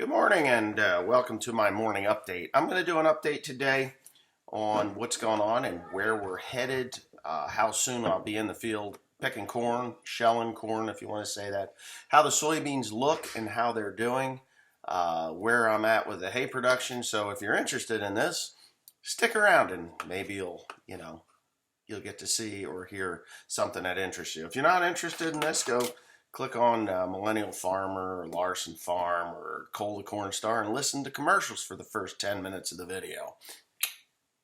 Good morning and welcome to my morning update. I'm going to do an update today on what's going on and where we're headed, how soon I'll be in the field picking corn, shelling corn if you want to say that, how the soybeans look and how they're doing, where I'm at with the hay production. So if you're interested in this, stick around and maybe you'll get to see or hear something that interests you. If you're not interested in this, go click on Millennial Farmer or Larson Farm or Cole the Corn Star and listen to commercials for the first 10 minutes of the video.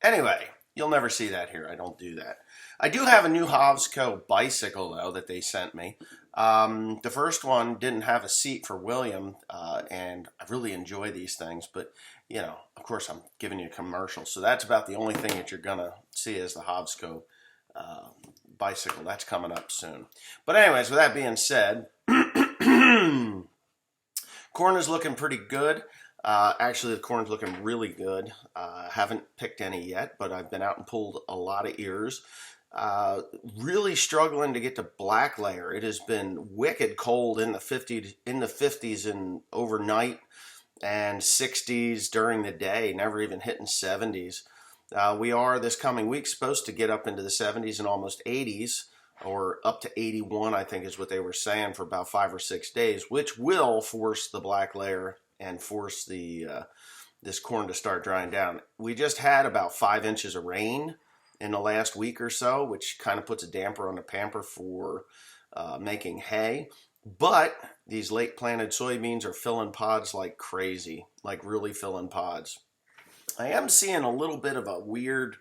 Anyway, you'll never see that here. I don't do that. I do have a new Hogs Co bicycle, though, that they sent me. The first one didn't have a seat for William, and I really enjoy these things. But, of course, I'm giving you a commercial. So that's about the only thing that you're going to see is the Hogs Co bicycle. That's coming up soon. But anyways, with that being said, corn is looking pretty good. Actually, the corn's looking really good. Haven't picked any yet, but I've been out and pulled a lot of ears. Really struggling to get to black layer. It has been wicked cold in the 50s and overnight, and 60s during the day, never even hitting 70s. We are this coming week supposed to get up into the 70s and almost 80s, or up to 81, I think is what they were saying, for about 5 or 6 days, which will force the black layer and force this corn to start drying down. We just had about 5 inches of rain in the last week or so, which kind of puts a damper on the pamper for making hay. But these late planted soybeans are filling pods like crazy, like really filling pods. I am seeing a little bit of a weird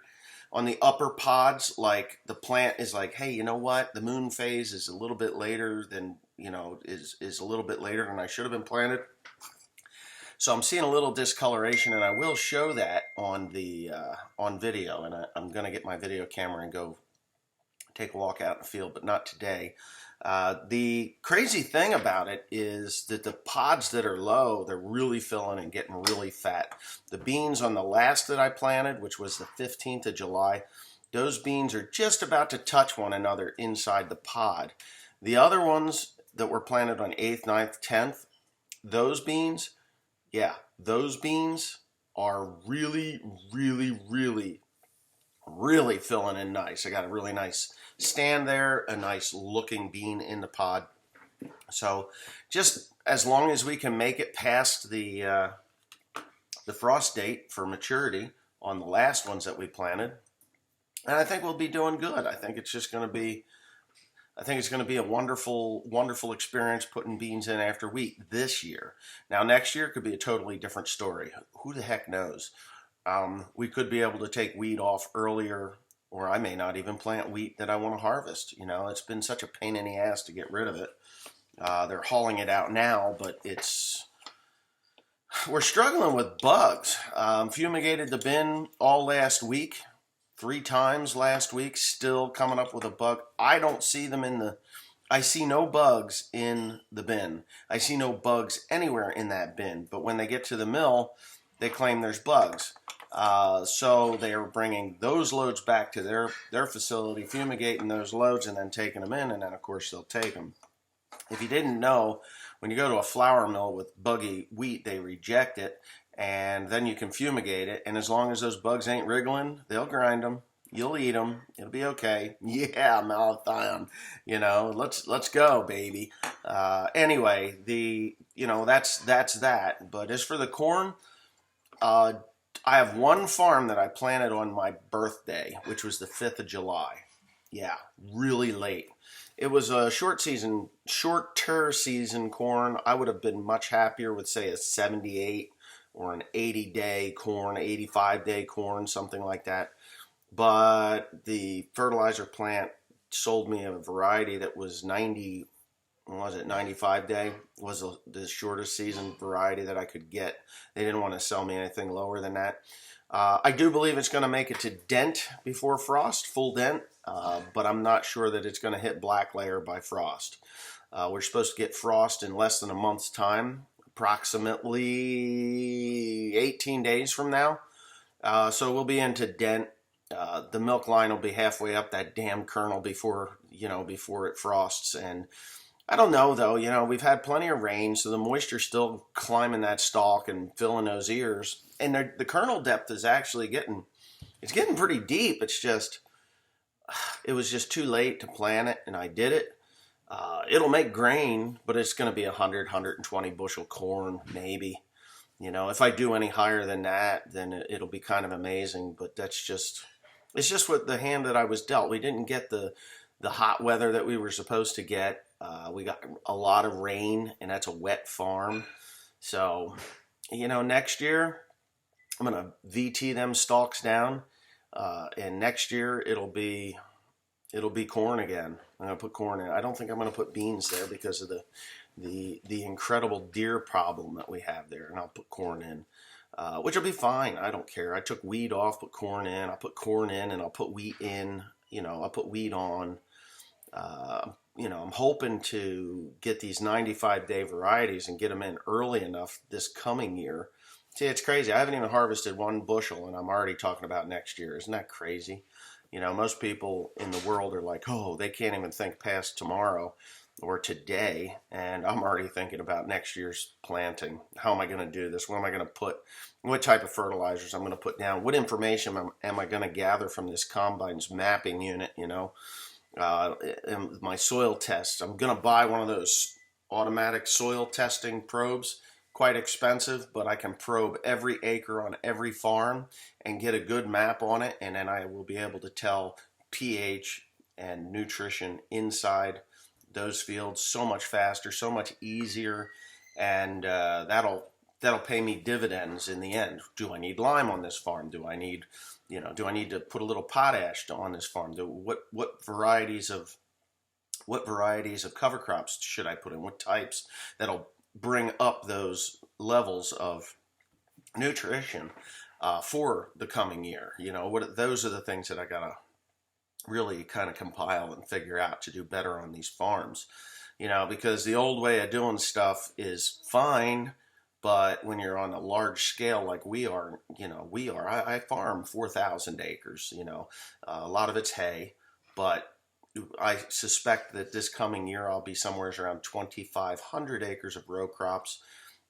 on the upper pods, like the plant is like, hey, you know what? The moon phase is a little bit later than, is a little bit later than I should have been planted. So I'm seeing a little discoloration, and I will show that on the on video. And I'm going to get my video camera and go take a walk out in the field, but not today. The crazy thing about it is that the pods that are low, they're really filling and getting really fat. The beans on the last that I planted, which was the 15th of July, those beans are just about to touch one another inside the pod. The other ones that were planted on 8th, 9th, 10th, those beans, those beans are really, really, really, really filling in nice. I got a really nice stand there, a nice looking bean in the pod. So just as long as we can make it past the frost date for maturity on the last ones that we planted, and I think we'll be doing good. I think it's just going to be, a wonderful, wonderful experience putting beans in after wheat this year. Now next year could be a totally different story. Who the heck knows? We could be able to take wheat off earlier, or I may not even plant wheat that I want to harvest. It's been such a pain in the ass to get rid of it. They're hauling it out now, but we're struggling with bugs. Fumigated the bin all last week, 3 times last week, still coming up with a bug. I don't see them I see no bugs in the bin. I see no bugs anywhere in that bin, but when they get to the mill, they claim there's bugs. So they are bringing those loads back to their facility, fumigating those loads, and then taking them in, and then, of course, they'll take them. If you didn't know, when you go to a flour mill with buggy wheat, they reject it, and then you can fumigate it, and as long as those bugs ain't wriggling, they'll grind them. You'll eat them. It'll be okay. Yeah, malathion. Let's go, baby. Anyway, that's that. But as for the corn, I have one farm that I planted on my birthday, which was the 5th of July. Yeah, really late. It was a shorter season corn. I would have been much happier with, say, a 78 or an 80-day corn, 85-day corn, something like that. But the fertilizer plant sold me a variety that was 95 day was the shortest season variety that I could get. They didn't want to sell me anything lower than that. I do believe it's going to make it to dent before frost, full dent, but I'm not sure that it's going to hit black layer by frost. We're supposed to get frost in less than a month's time, approximately 18 days from now. So we'll be into dent. The milk line will be halfway up that damn kernel before it frosts, and I don't know though. You know, we've had plenty of rain, so the moisture's still climbing that stalk and filling those ears. And the kernel depth is actually it's getting pretty deep. It's just, it was just too late to plant it, and I did it. It'll make grain, but it's going to be 100, 120 bushel corn, maybe. You know, if I do any higher than that, then it'll be kind of amazing. But it's just what the hand that I was dealt. We didn't get the hot weather that we were supposed to get. We got a lot of rain, and that's a wet farm. So, you know, next year I'm gonna VT them stalks down, and next year it'll be corn again. I'm gonna put corn in. I don't think I'm gonna put beans there because of the incredible deer problem that we have there, and I'll put corn in, which will be fine. I don't care. I took wheat off, put corn in. I'll put corn in, and I'll put wheat in. You know, I'll put wheat on. You know, I'm hoping to get these 95-day varieties and get them in early enough this coming year. See, it's crazy. I haven't even harvested one bushel, and I'm already talking about next year. Isn't that crazy? You know, most people in the world are like, oh, they can't even think past tomorrow or today, and I'm already thinking about next year's planting. How am I going to do this? What am I going to put? What type of fertilizers I'm going to put down? What information am I going to gather from this combine's mapping unit? You know, and my soil tests. I'm going to buy one of those automatic soil testing probes. Quite expensive, but I can probe every acre on every farm and get a good map on it, and then I will be able to tell pH and nutrition inside those fields so much faster, so much easier, and that'll pay me dividends in the end. Do I need lime on this farm? Do I need, you know, do I need to put a little potash on this farm? What varieties of cover crops should I put in? What types that'll bring up those levels of nutrition for the coming year? You know, those are the things that I gotta really kind of compile and figure out to do better on these farms. You know, because the old way of doing stuff is fine, but when you're on a large scale like we are, you know, I farm 4,000 acres. You know, a lot of it's hay, but I suspect that this coming year I'll be somewhere around 2,500 acres of row crops,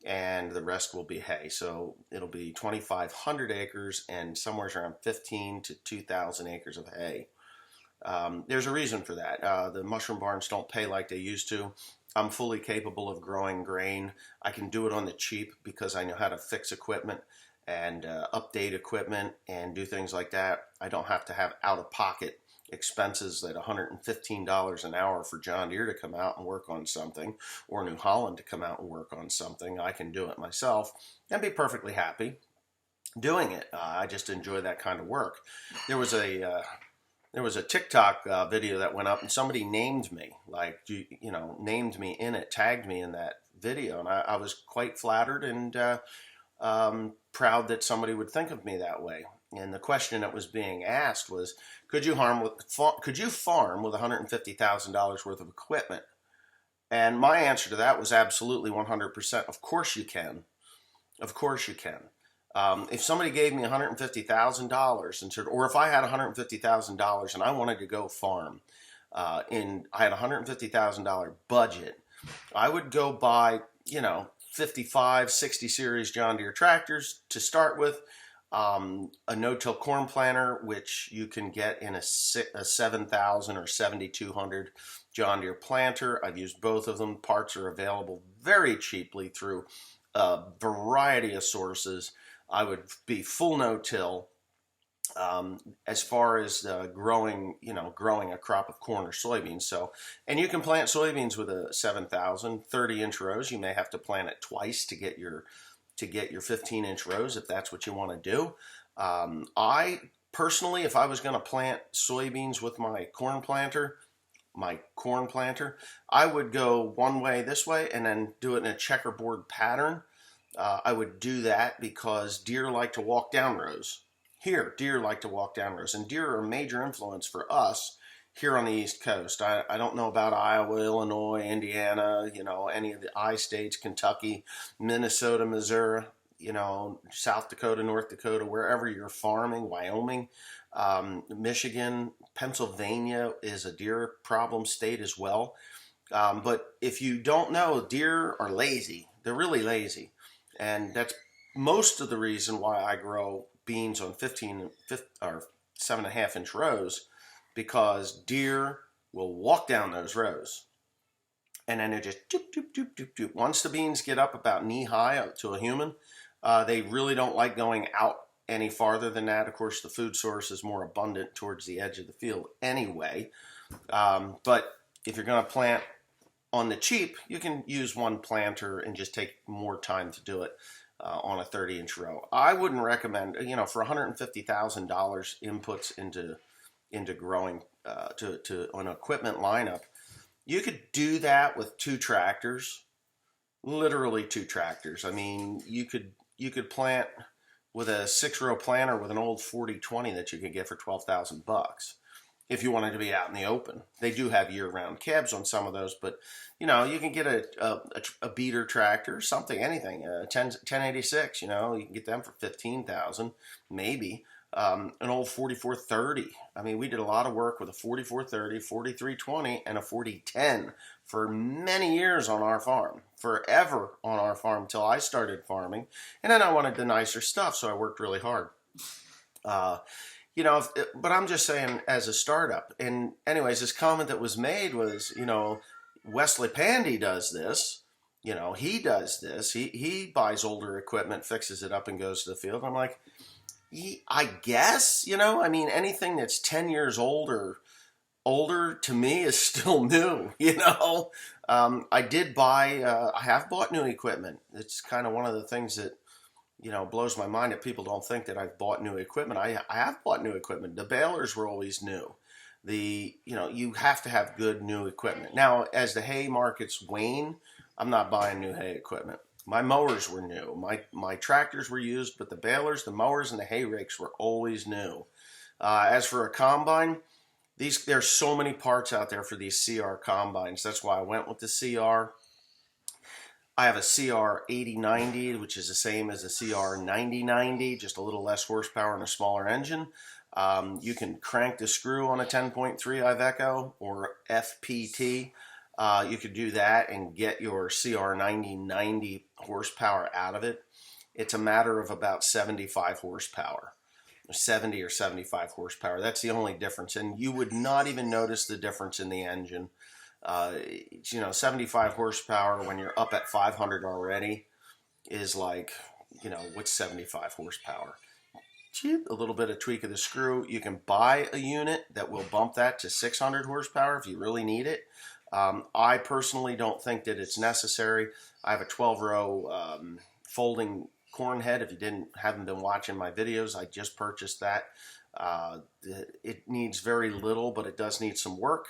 and the rest will be hay. So it'll be 2,500 acres and somewhere around 15 to 2,000 acres of hay. There's a reason for that. The mushroom barns don't pay like they used to. I'm fully capable of growing grain. I can do it on the cheap because I know how to fix equipment and update equipment and do things like that. I don't have to have out-of-pocket expenses at $115 an hour for John Deere to come out and work on something, or New Holland to come out and work on something. I can do it myself and be perfectly happy doing it. I just enjoy that kind of work. There was a TikTok video that went up, and somebody named me, like, you know, named me in it, tagged me in that video, and I was quite flattered and proud that somebody would think of me that way. And the question that was being asked was, could you farm with $150,000 worth of equipment? And my answer to that was absolutely 100%. Of course you can. Of course you can. If somebody gave me $150,000 and said, or if I had $150,000 and I wanted to go farm, I had a $150,000 budget, I would go buy, you know, 55, 60 series John Deere tractors to start with. A no-till corn planter, which you can get in a 7,000 or 7,200 John Deere planter. I've used both of them. Parts are available very cheaply through a variety of sources. I would be full no-till as far as growing a crop of corn or soybeans. So, and you can plant soybeans with a 7,000, 30-inch rows. You may have to plant it twice to get your 15-inch rows if that's what you want to do. I personally, if I was going to plant soybeans with my corn planter, I would go one way this way and then do it in a checkerboard pattern. I would do that because deer like to walk down rows. Deer like to walk down rows, and deer are a major influence for us here on the East Coast. I don't know about Iowa, Illinois, Indiana, you know, any of the I states, Kentucky, Minnesota, Missouri, you know, South Dakota, North Dakota, wherever you're farming, Wyoming, Michigan, Pennsylvania is a deer problem state as well. But if you don't know, deer are lazy. They're really lazy. And that's most of the reason why I grow beans on 15 or 7.5 inch rows, because deer will walk down those rows. And then they just doop, doop, doop, doop, doop. Once the beans get up about knee high up to a human, they really don't like going out any farther than that. Of course, the food source is more abundant towards the edge of the field anyway. But if you're going to plant on the cheap, you can use one planter and just take more time to do it on a 30-inch row. I wouldn't recommend, for $150,000 inputs into growing to an equipment lineup. You could do that with 2 tractors, literally 2 tractors. I mean, you could plant with a 6-row planter with an old 4020 that you could get for $12,000 if you wanted to be out in the open. They do have year-round cabs on some of those, but you can get a beater tractor, something, anything, 1086. You can get them for $15,000, maybe. An old 4430. I mean, we did a lot of work with a 4430, 4320, and a 4010 for many years on our farm, forever on our farm until I started farming. And then I wanted the nicer stuff, so I worked really hard. But I'm just saying, as a startup. And anyways, this comment that was made was, Wesley Pandy does this. He does this. He buys older equipment, fixes it up, and goes to the field. I'm like, I guess, anything that's 10 years older to me is still new, I have bought new equipment. It's kind of one of the things that, blows my mind that people don't think that I've bought new equipment. I have bought new equipment. The balers were always new. You have to have good new equipment. Now, as the hay markets wane, I'm not buying new hay equipment. My mowers were new. My tractors were used, but the balers, the mowers, and the hay rakes were always new. As for a combine, there's so many parts out there for these CR combines. That's why I went with the CR. I have a CR 8090, which is the same as a CR 9090, just a little less horsepower and a smaller engine. You can crank the screw on a 10.3 Iveco or FPT. You could do that and get your CR 9090 horsepower out of it. It's a matter of about 75 horsepower, 70 or 75 horsepower. That's the only difference. And you would not even notice the difference in the engine. 75 horsepower when you're up at 500 already is like, what's 75 horsepower? A little bit of tweak of the screw. You can buy a unit that will bump that to 600 horsepower if you really need it. I personally don't think that it's necessary. I have a 12-row folding corn head. If you haven't been watching my videos, I just purchased that. It needs very little, but it does need some work.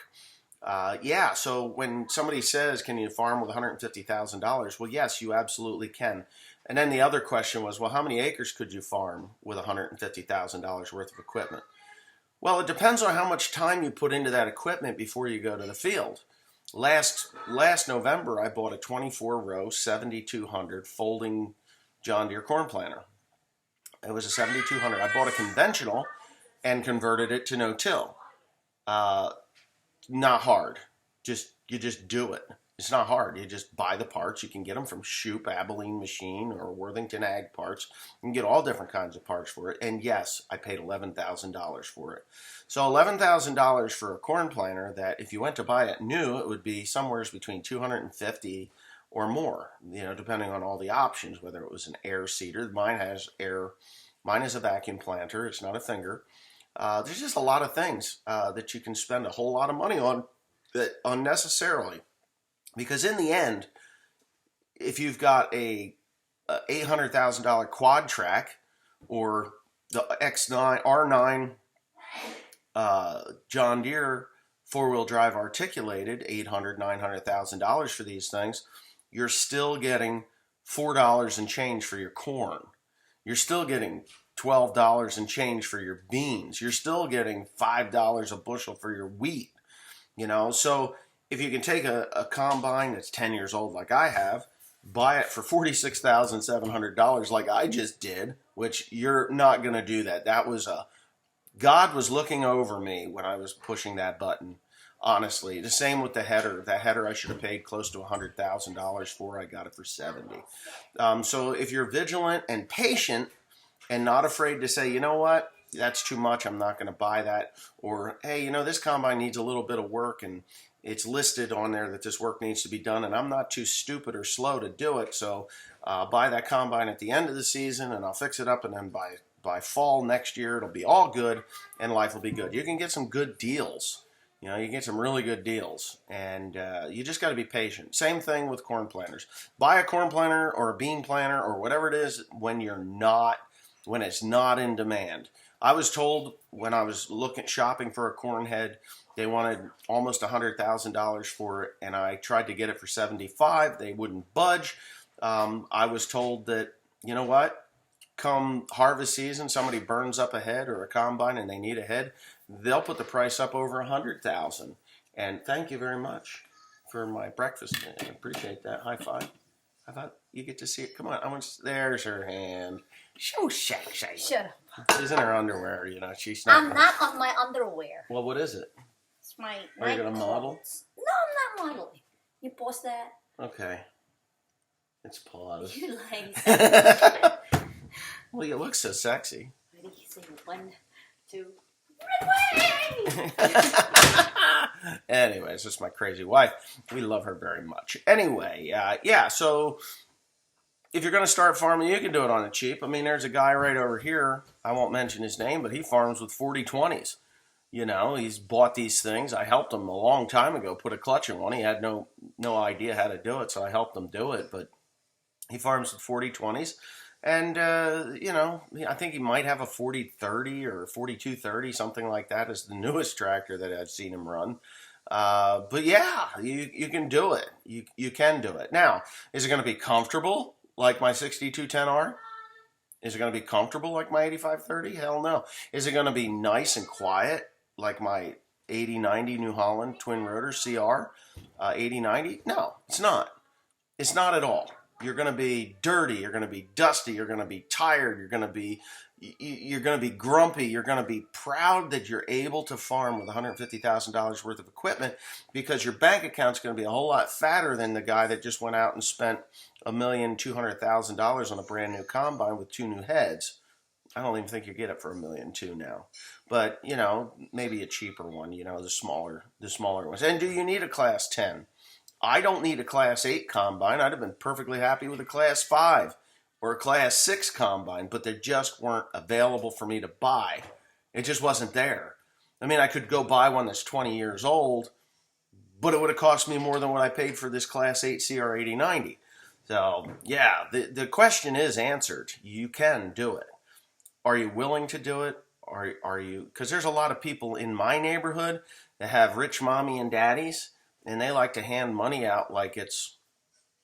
So when somebody says, can you farm with $150,000? Well, yes, you absolutely can. And then the other question was, well, how many acres could you farm with $150,000 worth of equipment? Well, it depends on how much time you put into that equipment before you go to the field. Last November, I bought a 24-row 7200 folding John Deere corn planter. It was a 7200. I bought a conventional and converted it to no-till. Not hard. You just do it. It's not hard. You just buy the parts. You can get them from Shoup, Abilene Machine, or Worthington Ag Parts. You can get all different kinds of parts for it. And yes, I paid $11,000 for it. So $11,000 for a corn planter that if you went to buy it new, it would be somewhere between $250 or more, depending on all the options, whether it was an air seeder. Mine has air. Mine is a vacuum planter. It's not a finger. There's just a lot of things that you can spend a whole lot of money on that unnecessarily. Because in the end, if you've got a $800,000 quad track or the X9, R9 John Deere four-wheel drive articulated, $800,000, $900,000 for these things, you're still getting $4 and change for your corn. You're still getting $12 and change for your beans. You're still getting $5 a bushel for your wheat. So if you can take a combine that's 10 years old like I have, buy it for $46,700 like I just did, which you're not going to do that. God was looking over me when I was pushing that button. Honestly, the same with the header. That header I should have paid close to $100,000 for. I got it for 70. So if you're vigilant and patient and not afraid to say, you know what, that's too much, I'm not going to buy that. Or, hey, you know, this combine needs a little bit of work and it's listed on there that this work needs to be done, and I'm not too stupid or slow to do it. So buy that combine at the end of the season and I'll fix it up, and then by fall next year, it'll be all good and life will be good. You can get some good deals. You know, you get some really good deals, and you just got to be patient. Same thing with corn planters. Buy a corn planter or a bean planter or whatever it is when it's not in demand. I was told when I was shopping for a corn head, they wanted almost $100,000 for it, and I tried to get it for 75. They wouldn't budge. I was told that, you know what? Come harvest season, somebody burns up a head or a combine and they need a head, they'll put the price up over 100,000. And thank you very much for my breakfast. I appreciate that. High five. I thought you get to see it. Come on, there's her hand. So sexy. Shut up. She's in her underwear, you know. She's not. I'm not on my underwear. Well, what is it? It's my. Are you gonna model? No, I'm not modeling. You pause that. Okay. It's paused. You like. Well, you look so sexy. Ready? Say 1, 2. Anyways, this is my crazy wife. We love her very much. Anyway, yeah, so if you're going to start farming, you can do it on the cheap. I mean, there's a guy right over here. I won't mention his name, but he farms with 40/20s. You know, he's bought these things. I helped him a long time ago put a clutch in one. He had no idea how to do it, so I helped him do it. But he farms with 40/20s. And, you know, I think he might have a 40/30 or 42/30, something like that, is the newest tractor that I've seen him run. But yeah, you can do it. You can do it. Now, is it going to be comfortable like my 6210R? Is it going to be comfortable like my 8530? Hell no. Is it going to be nice and quiet like my 8090 New Holland twin rotor CR 8090? No, it's not. It's not at all. You're going to be dirty, you're going to be dusty, you're going to be tired, you're going to be grumpy, you're going to be proud that you're able to farm with $150,000 worth of equipment, because your bank account's going to be a whole lot fatter than the guy that just went out and spent $1,200,000 on a brand new combine with 2 new heads. I don't even think you get it for $1.2 million now. But, you know, maybe a cheaper one, you know, the smaller ones. And do you need a Class 10? I don't need a Class 8 combine. I'd have been perfectly happy with a Class 5 or a Class 6 combine, but they just weren't available for me to buy. It just wasn't there. I mean, I could go buy one that's 20 years old, but it would have cost me more than what I paid for this Class 8 CR 8090. So, yeah, the question is answered. You can do it. Are you willing to do it? Are you? Because there's a lot of people in my neighborhood that have rich mommy and daddies, and they like to hand money out like it's,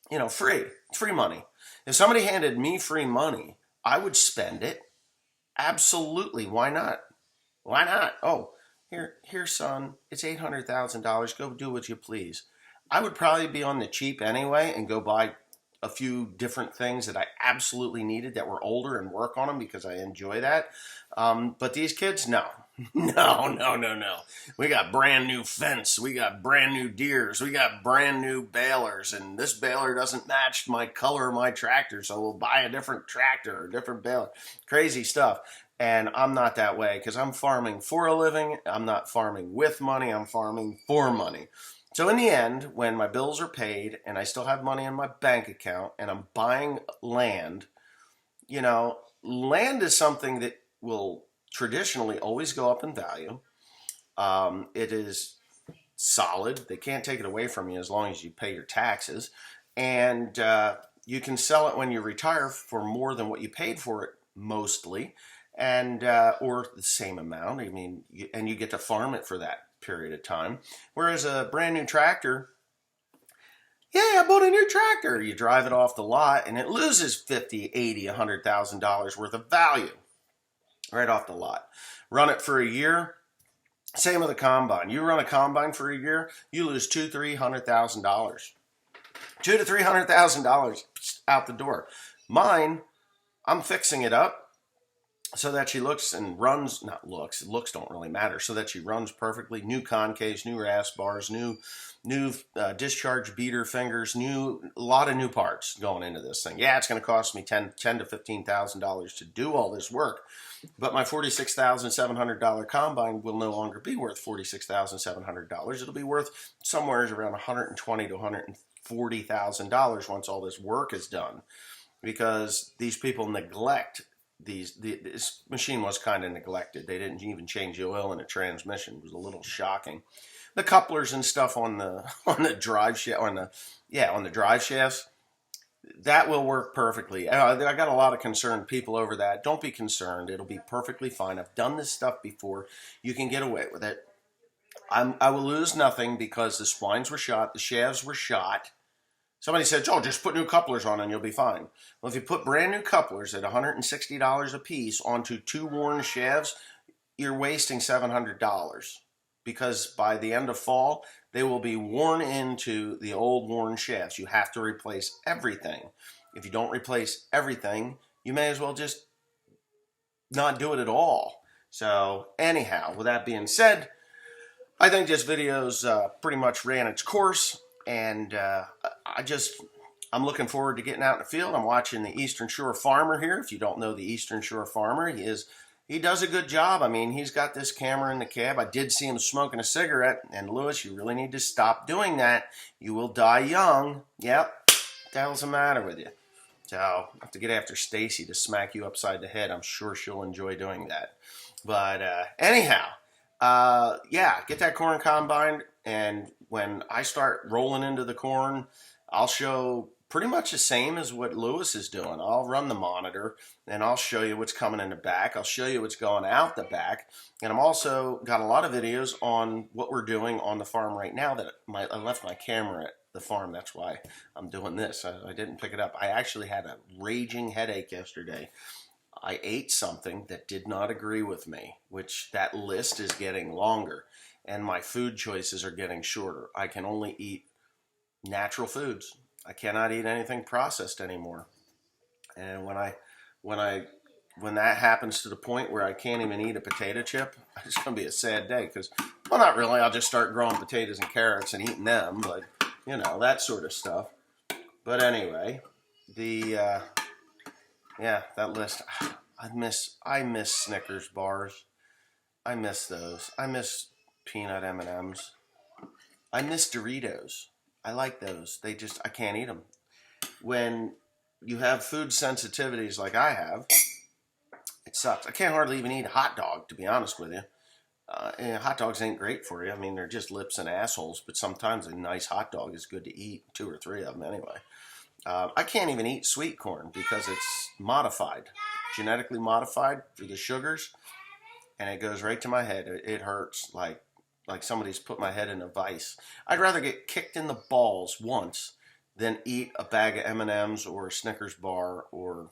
you know, free. It's free money. If somebody handed me free money, I would spend it. Absolutely. Why not? Why not? Oh, here, son, it's $800,000. Go do what you please. I would probably be on the cheap anyway and go buy a few different things that I absolutely needed that were older and work on them because I enjoy that. But these kids, no. No. We got brand new fence. We got brand new deers. We got brand new balers. And this baler doesn't match my color of my tractor, so we'll buy a different tractor or a different baler. Crazy stuff. And I'm not that way because I'm farming for a living. I'm not farming with money. I'm farming for money. So in the end, when my bills are paid and I still have money in my bank account and I'm buying land, you know, land is something that will traditionally always go up in value. It is solid. They can't take it away from you as long as you pay your taxes. And you can sell it when you retire for more than what you paid for it, mostly, and or the same amount. I mean, and you get to farm it for that period of time. Whereas a brand new tractor, yeah, I bought a new tractor. You drive it off the lot and it loses $50,000, $80,000, $100,000 worth of value right off the lot. Run it for a year. Same with a combine. You run a combine for a year, you lose $200,000, $300,000. $200,000 to $300,000 out the door. Mine, I'm fixing it up. so that she looks and runs, not looks, looks don't really matter, so that she runs perfectly. New concaves, new rasp bars, new discharge beater fingers, a lot of new parts going into this thing. Yeah, it's going to cost me ten to $15,000 to do all this work, but my $46,700 combine will no longer be worth $46,700. It'll be worth somewhere around $120,000 to $140,000 once all this work is done, because these people neglect this machine was kind of neglected. They didn't even change the oil in the transmission. It was a little shocking. The couplers and stuff on the drive shaft, on the drive shafts, that will work perfectly. I got a lot of concerned people over that. Don't be concerned. It'll be perfectly fine. I've done this stuff before. You can get away with it. I will lose nothing because the splines were shot, the shafts were shot. Somebody said, "Oh, just put new couplers on and you'll be fine." Well, if you put brand new couplers at $160 a piece onto 2 worn shafts, you're wasting $700, because by the end of fall, they will be worn into the old worn shafts. You have to replace everything. If you don't replace everything, you may as well just not do it at all. So anyhow, with that being said, I think this video's pretty much ran its course. And I'm looking forward to getting out in the field. I'm watching the Eastern Shore Farmer here. If you don't know the Eastern Shore Farmer, he does a good job. I mean, he's got this camera in the cab. I did see him smoking a cigarette. And Lewis, you really need to stop doing that. You will die young. Yep. What the hell's the matter with you? So I'll have to get after Stacy to smack you upside the head. I'm sure she'll enjoy doing that. But anyhow, yeah, get that corn combine. And when I start rolling into the corn, I'll show pretty much the same as what Lewis is doing. I'll run the monitor and I'll show you what's coming in the back. I'll show you what's going out the back. And I'm also got a lot of videos on what we're doing on the farm right now. I left my camera at the farm. That's why I'm doing this. I didn't pick it up. I actually had a raging headache yesterday. I ate something that did not agree with me, which that list is getting longer. And my food choices are getting shorter. I can only eat natural foods. I cannot eat anything processed anymore. And when that happens to the point where I can't even eat a potato chip, it's going to be a sad day. Because, well, not really. I'll just start growing potatoes and carrots and eating them, but you know, that sort of stuff. But anyway, yeah, that list. I miss Snickers bars. I miss those. I miss peanut M&Ms. I miss Doritos. I like those. I can't eat them. When you have food sensitivities like I have, it sucks. I can't hardly even eat a hot dog, to be honest with you. And hot dogs ain't great for you. I mean, they're just lips and assholes, but sometimes a nice hot dog is good to eat, 2 or 3 of them anyway. I can't even eat sweet corn because it's modified, genetically modified through the sugars, and it goes right to my head. It hurts like somebody's put my head in a vice. I'd rather get kicked in the balls once than eat a bag of M&Ms or a Snickers bar or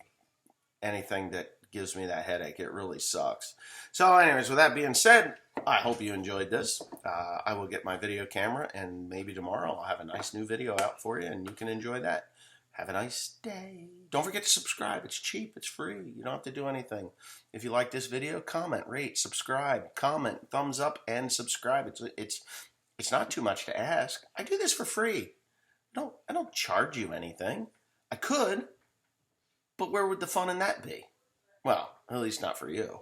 anything that gives me that headache. It really sucks. So anyways, with that being said, I hope you enjoyed this. I will get my video camera, and maybe tomorrow I'll have a nice new video out for you, and you can enjoy that. Have a nice day. Don't forget to subscribe. It's cheap. It's free. You don't have to do anything. If you like this video, comment, rate, subscribe, comment, thumbs up, and subscribe. It's not too much to ask. I do this for free. I don't charge you anything. I could, but where would the fun in that be? Well, at least not for you.